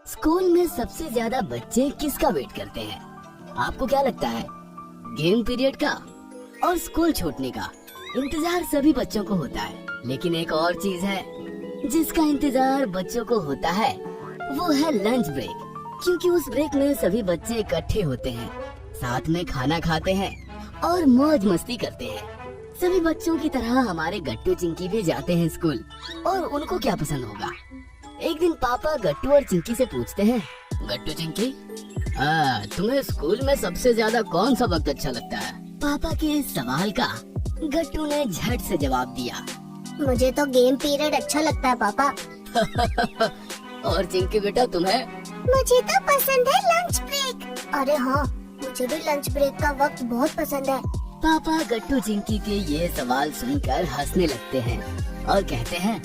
School में सबसे ज्यादा बच्चे किसका वेट करते हैं? आपको क्या लगता है? गेम पीरियड का और स्कूल छूटने का इंतजार सभी बच्चों को होता है। लेकिन एक और चीज है जिसका इंतजार बच्चों को होता है, वो है लंच ब्रेक। क्योंकि उस ब्रेक में सभी बच्चे इकट्ठे होते हैं, साथ में खाना खाते हैं और मौज मस्ती करते हैं। सभी बच्चों की तरह हमारे गट्टू चिंकी भी जाते हैं स्कूल। और उनको क्या पसंद होगा? एक दिन पापा गट्टू और चिंकी से पूछते हैं, गट्टू चिंकी, तुम्हें स्कूल में सबसे ज्यादा कौन सा वक्त अच्छा लगता है? पापा के इस सवाल का गट्टू ने झट से जवाब दिया, मुझे तो गेम पीरियड अच्छा लगता है पापा। और चिंकी बेटा तुम्हें? मुझे तो पसंद है लंच ब्रेक। अरे हाँ, मुझे भी लंच ब्रेक का वक्त बहुत पसंद है। पापा गट्टू चिंकी के ये सवाल सुनकर हंसने लगते हैं और कहते हैं,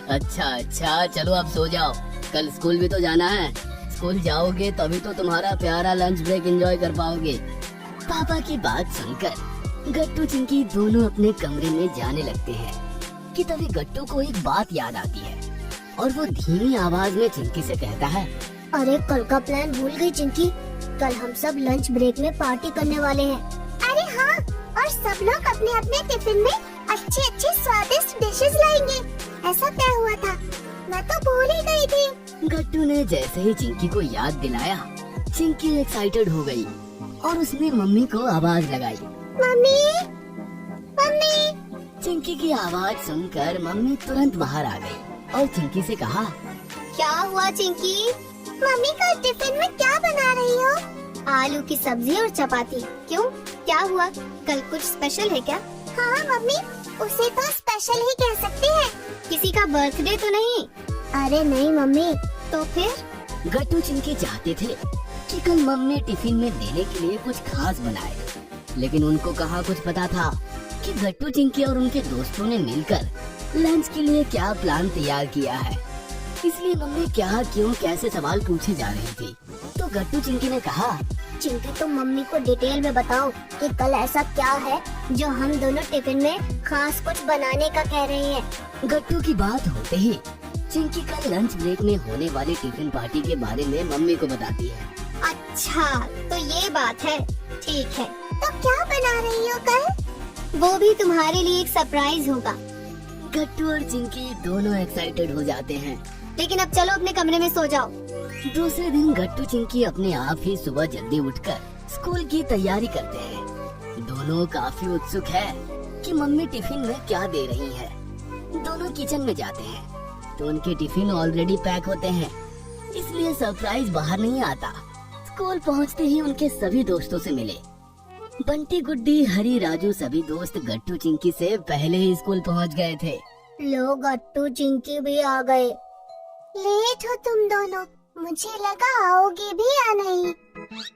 अच्छा चलो अब सो जाओ, कल स्कूल भी तो जाना है। स्कूल जाओगे तभी तो तुम्हारा प्यारा लंच ब्रेक एंजॉय कर पाओगे। पापा की बात सुनकर गट्टू चिंकी दोनों अपने कमरे में जाने लगते हैं कि तभी गट्टू को एक बात याद आती है और वो धीमी आवाज में चिंकी से कहता है, अरे कल का प्लान भूल गई चिंकी, कल हम सब लंच ब्रेक में पार्टी करने वाले हैं। अरे हाँ, और सब लोग अपने अपने टिफिन में अच्छे अच्छे स्वादिष्ट डिशेस लाएंगे, ऐसा तय हुआ था। मैं तो भूल ही गई थी। गट्टू ने जैसे ही चिंकी को याद दिलाया, चिंकी एक्साइटेड हो गई और उसने मम्मी को आवाज लगाई, मम्मी मम्मी। चिंकी की आवाज सुनकर मम्मी तुरंत बाहर आ गई और चिंकी से कहा, क्या हुआ चिंकी? मम्मी कल टिफिन में क्या बना रही हो? आलू की सब्जी और चपाती। क्यों, क्या हुआ? कल कुछ स्पेशल है क्या? हाँ मम्मी, उसे तो स्पेशल ही कह सकते हैं। किसी का बर्थडे तो नहीं? अरे नहीं मम्मी। तो फिर? गट्टू चिंकी चाहते थे कि कल मम्मी टिफिन में देने के लिए कुछ खास बनाए, लेकिन उनको कहाँ कुछ पता था कि गट्टू चिंकी और उनके दोस्तों ने मिलकर लंच के लिए क्या प्लान तैयार किया है। इसलिए मम्मी क्या क्यों कैसे सवाल पूछे जा रही थी। तो गट्टू चिंकी ने कहा, चिंकी तुम मम्मी को डिटेल में बताओ कि कल ऐसा क्या है जो हम दोनों टिफिन में खास कुछ बनाने का कह रहे हैं। गट्टू की बात होते ही चिंकी कल लंच ब्रेक में होने वाली टिफिन पार्टी के बारे में मम्मी को बताती है। अच्छा तो ये बात है, ठीक है। तो क्या बना रही हो कल? वो भी तुम्हारे लिए एक सरप्राइज होगा। गट्टू और चिंकी दोनों एक्साइटेड हो जाते हैं। लेकिन अब चलो अपने कमरे में सो जाओ। दूसरे दिन गट्टू चिंकी अपने आप ही सुबह जल्दी उठकर स्कूल की तैयारी करते हैं। दोनों काफी उत्सुक है कि मम्मी टिफिन में क्या दे रही है। दोनों किचन में जाते हैं तो उनके टिफिन ऑलरेडी पैक होते हैं, इसलिए सरप्राइज बाहर नहीं आता। स्कूल पहुंचते ही उनके सभी दोस्तों से मिले। बंटी, गुड्डी, हरी, राजू सभी दोस्त गट्टू चिंकी से पहले ही स्कूल पहुंच गए थे। लो गट्टू चिंकी भी आ गए। लेट हो तुम दोनों, मुझे लगा आओगे भी या नहीं।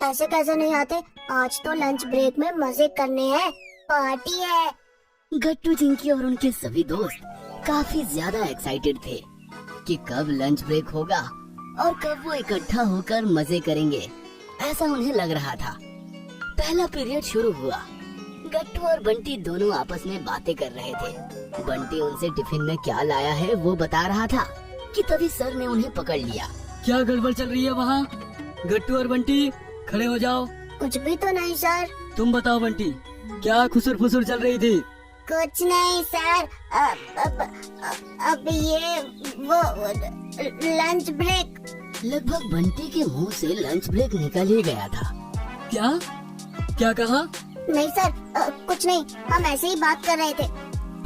ऐसे कैसे नहीं आते, आज तो लंच ब्रेक में मजे करने हैं, पार्टी है। गट्टू चिंकी और उनके सभी दोस्त काफी ज्यादा एक्साइटेड थे कि कब लंच ब्रेक होगा और कब वो इकट्ठा होकर मजे करेंगे। ऐसा उन्हें लग रहा था। पहला पीरियड शुरू हुआ। गट्टू और बंटी दोनों आपस में बातें कर रहे थे। बंटी उनसे टिफिन में क्या लाया है वो बता रहा था कि तभी सर ने उन्हें पकड़ लिया। क्या गड़बड़ चल रही है वहाँ? गट्टू और बंटी खड़े हो जाओ। कुछ भी तो नहीं सर। तुम बताओ बंटी, क्या खुसर फुसर चल रही थी? कुछ नहीं सर, अब ये वो लंच ब्रेक। लगभग बंटी के मुंह से लंच ब्रेक निकल ही गया था। क्या क्या कहा? नहीं सर, कुछ नहीं, हम ऐसे ही बात कर रहे थे।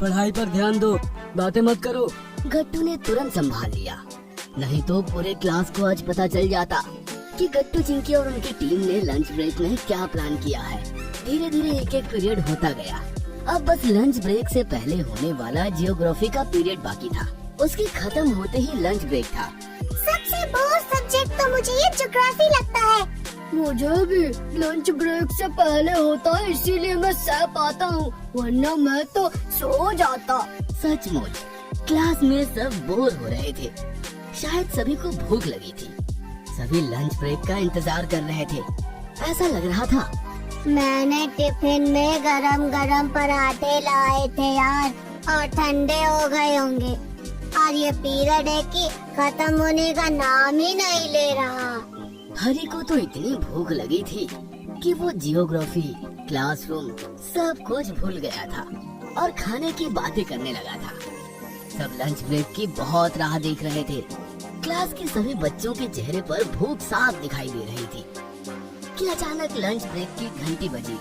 पढ़ाई पर ध्यान दो, बातें मत करो। गट्टू ने तुरंत संभाल लिया, नहीं तो पूरे क्लास को आज पता चल जाता कि गट्टू चिंकी और उनकी टीम ने लंच ब्रेक में क्या प्लान किया है। धीरे धीरे एक एक पीरियड होता गया। अब बस लंच ब्रेक से पहले होने वाला जियोग्राफी का पीरियड बाकी था। उसके खत्म होते ही लंच ब्रेक था। सबसे बोर सब्जेक्ट तो मुझे ये ज्योग्राफी लगता है। मुझे भी लंच ब्रेक से पहले होता है, इसीलिए मैं सह पाता हूँ, वरना मैं तो सो जाता। सचमुच क्लास में सब बोर हो रहे थे। शायद सभी को भूख लगी थी। सभी लंच ब्रेक का इंतजार कर रहे थे। ऐसा लग रहा था मैंने टिफिन में गरम गरम पराठे लाए थे यार, और ठंडे हो गए होंगे। और ये पीरियड है कि खत्म होने का नाम ही नहीं ले रहा। हरी को तो इतनी भूख लगी थी कि वो जियोग्राफी, क्लासरूम सब कुछ भूल गया था और खाने की बातें करने लगा था। सब लंच ब्रेक की बहुत राह देख रहे थे। क्लास के सभी बच्चों के चेहरे पर भूख साफ दिखाई दे रही थी कि अचानक लंच ब्रेक की घंटी बजी,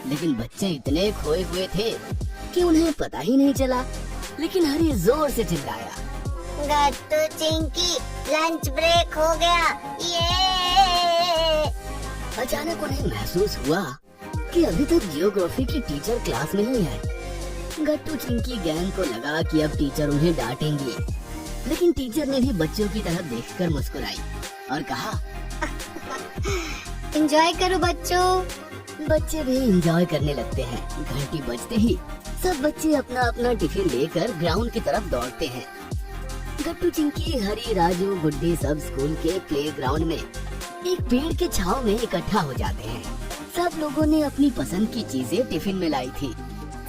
लेकिन बच्चे इतने खोए हुए थे कि उन्हें पता ही नहीं चला। लेकिन हरी जोर से चिल्लाया, गट्टू चिंकी, लंच ब्रेक हो गया, ये। अचानक उन्हें महसूस हुआ कि अभी तक जियोग्राफी की टीचर क्लास में ही है। गट्टू चिंकी गैंग को लगा कि अब टीचर उन्हें डांटेंगी, लेकिन टीचर ने भी बच्चों की तरफ देखकर मुस्कुराई और कहा, एंजॉय करो बच्चों। बच्चे भी एंजॉय करने लगते हैं। घंटी बजते ही सब बच्चे अपना अपना टिफिन लेकर ग्राउंड की तरफ दौड़ते हैं। गट्टू चिंकी, हरी, राजू, गुड्डी सब स्कूल के प्ले ग्राउंड में एक पेड़ के छांव में इकट्ठा हो जाते हैं। सब लोगों ने अपनी पसंद की चीजें टिफिन में लाई थी।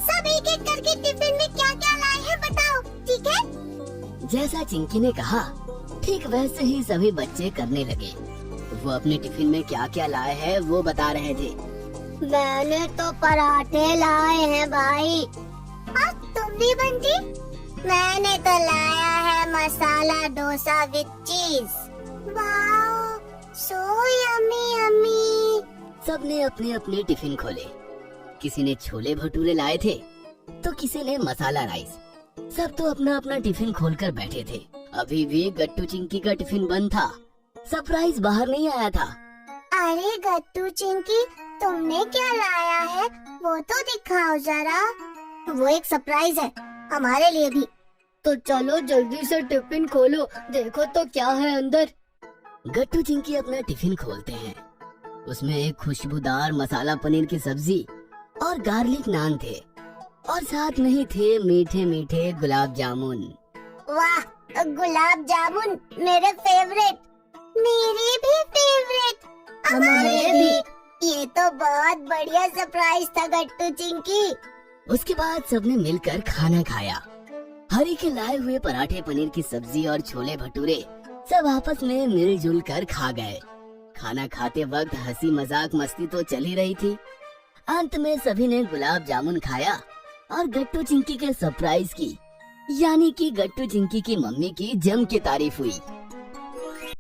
सब एक एक करके टिफिन में क्या क्या लाए हैं बताओ, ठीक है? जैसा चिंकी ने कहा, ठीक वैसे ही सभी बच्चे करने लगे। वो अपने टिफिन में क्या क्या लाए हैं वो बता रहे थे। मैंने तो पराठे लाए हैं भाई। और तुम भी बंटी? मैंने तो लाया है मसाला डोसा विद चीज। Wow, so yummy yummy. सबने अपने अपने टिफिन खोले। किसी ने छोले भटूरे लाए थे तो किसी ने मसाला राइस। सब तो अपना अपना टिफिन खोलकर बैठे थे। अभी भी गट्टू चिंकी का टिफिन बंद था। सरप्राइज बाहर नहीं आया था। अरे गट्टू चिंकी, तुमने क्या लाया है वो तो दिखाओ जरा। वो एक सरप्राइज है हमारे लिए भी। तो चलो जल्दी से टिफिन खोलो, देखो तो क्या है अंदर। गट्टू चिंकी अपना टिफिन खोलते हैं। उसमें एक खुशबूदार मसाला पनीर की सब्जी और गार्लिक नान थे और साथ में ही थे मीठे मीठे गुलाब जामुन। वाह, गुलाब जामुन मेरे फेवरेट। मेरे भी फेवरेट। हमारे भी। ये तो बहुत बढ़िया सरप्राइज था गट्टू चिंकी। उसके बाद सबने मिलकर खाना खाया। हरी के लाए हुए पराठे, पनीर की सब्जी और छोले भटूरे सब आपस में मिलजुल कर खा गए। खाना खाते वक्त हंसी मजाक मस्ती तो चल ही रही थी। अंत में सभी ने गुलाब जामुन खाया और गट्टू चिंकी के सरप्राइज की, यानी कि गट्टू चिंकी की मम्मी की जम के तारीफ हुई।